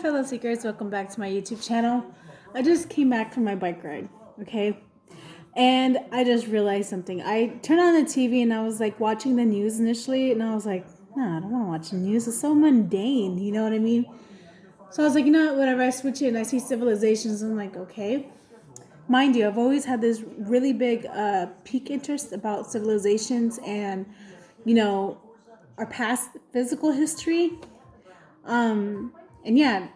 fellow seekers, welcome back to my YouTube channel. I just came back from my bike ride, okay? And I just realized something. I turned on the TV and I was like watching the news initially, and I was like, nah, I don't want to watch the news. It's so mundane, you know what I mean? So I was like, you know what, whatever. I switch it and I see civilizations, and I'm like, okay. Mind you, I've always had this really big peak interest about civilizations and, you know, our past physical history. And yeah,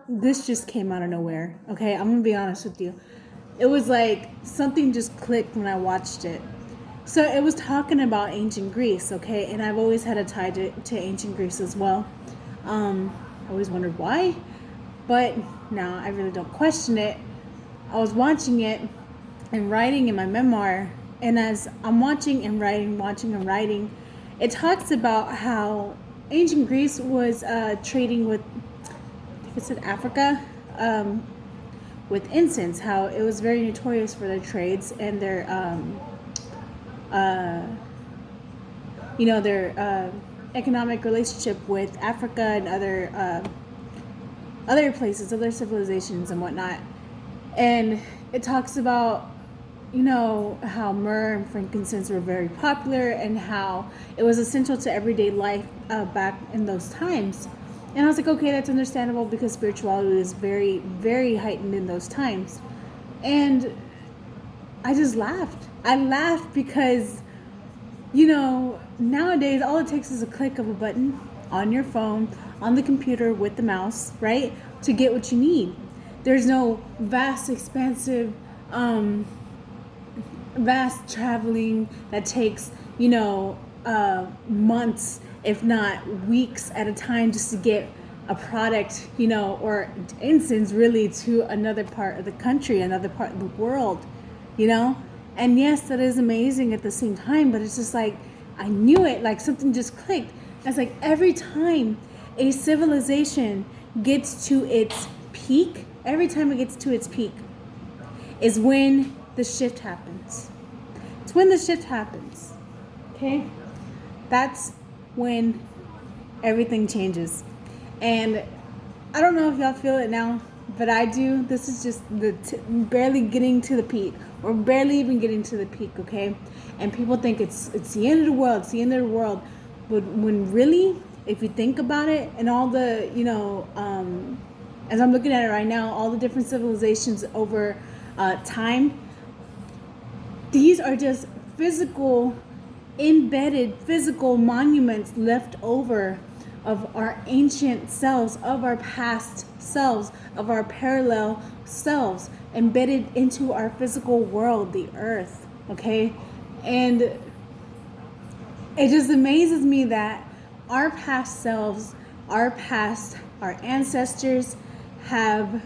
this just came out of nowhere. Okay, I'm gonna be honest with you. It was like something just clicked when I watched it. So it was talking about ancient Greece, okay, and I've always had a tie to ancient Greece as well. I always wondered why, but now I really don't question it. I was watching it and writing in my memoir, and as I'm watching and writing, it talks about how ancient Greece was trading with, it's in Africa, with incense. How it was very notorious for their trades and their, their economic relationship with Africa and other places, other civilizations and whatnot. And it talks about, you know, how myrrh and frankincense were very popular and how it was essential to everyday life back in those times. And I was like, okay, that's understandable because spirituality was very, very heightened in those times. And I just laughed. I laughed because, you know, nowadays all it takes is a click of a button on your phone, on the computer with the mouse, right? To get what you need. There's no vast, expansive, vast traveling that takes, you know, months, if not weeks at a time, just to get a product, you know, or incense really to another part of the country, another part of the world, you know. And yes, that is amazing at the same time, but it's just like I knew it, like something just clicked. It's like every time a civilization gets to its peak, every time it gets to its peak is when the shift happens. It's when the shift happens. Okay? That's when everything changes. And I don't know if y'all feel it now, but I do. This is just barely getting to the peak, or barely even getting to the peak, okay? And people think it's the end of the world, it's the end of the world. But when really, if you think about it, and all the, you know, as I'm looking at it right now, all the different civilizations over time, these are just embedded physical monuments left over of our ancient selves, of our past selves, of our parallel selves, embedded into our physical world, the earth, okay? And it just amazes me that our past selves, our ancestors have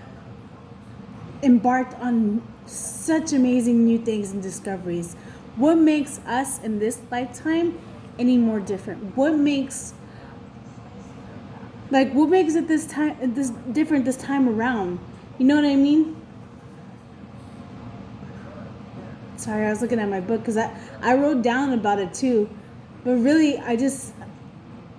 embarked on such amazing new things and discoveries. What makes us in this lifetime any more different? What makes it this different this time around? You know what I mean? Sorry, I was looking at my book because I wrote down about it too. But really,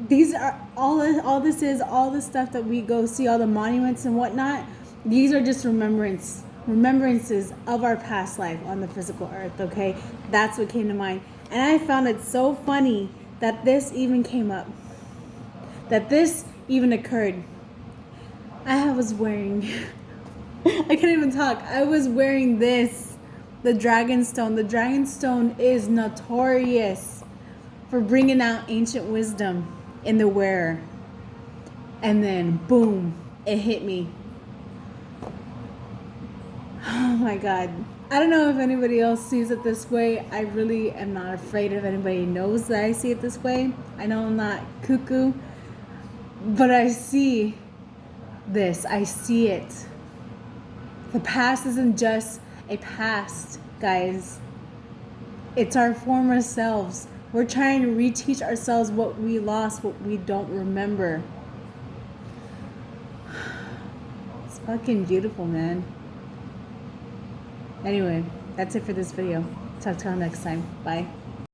these are all the stuff that we go see, all the monuments and whatnot. These are just remembrances of our past life on the physical earth, okay? That's what came to mind. And I found it so funny that this even came up, that this even occurred. I was wearing, I can't even talk. I was wearing this, the Dragonstone. The Dragonstone is notorious for bringing out ancient wisdom in the wearer. And then, boom, it hit me. Oh my God. I don't know if anybody else sees it this way. I really am not afraid if anybody knows that I see it this way. I know I'm not cuckoo, but I see this. I see it. The past isn't just a past, guys. It's our former selves. We're trying to reteach ourselves what we lost, what we don't remember. It's fucking beautiful, man. Anyway, that's it for this video. Talk to y'all next time. Bye.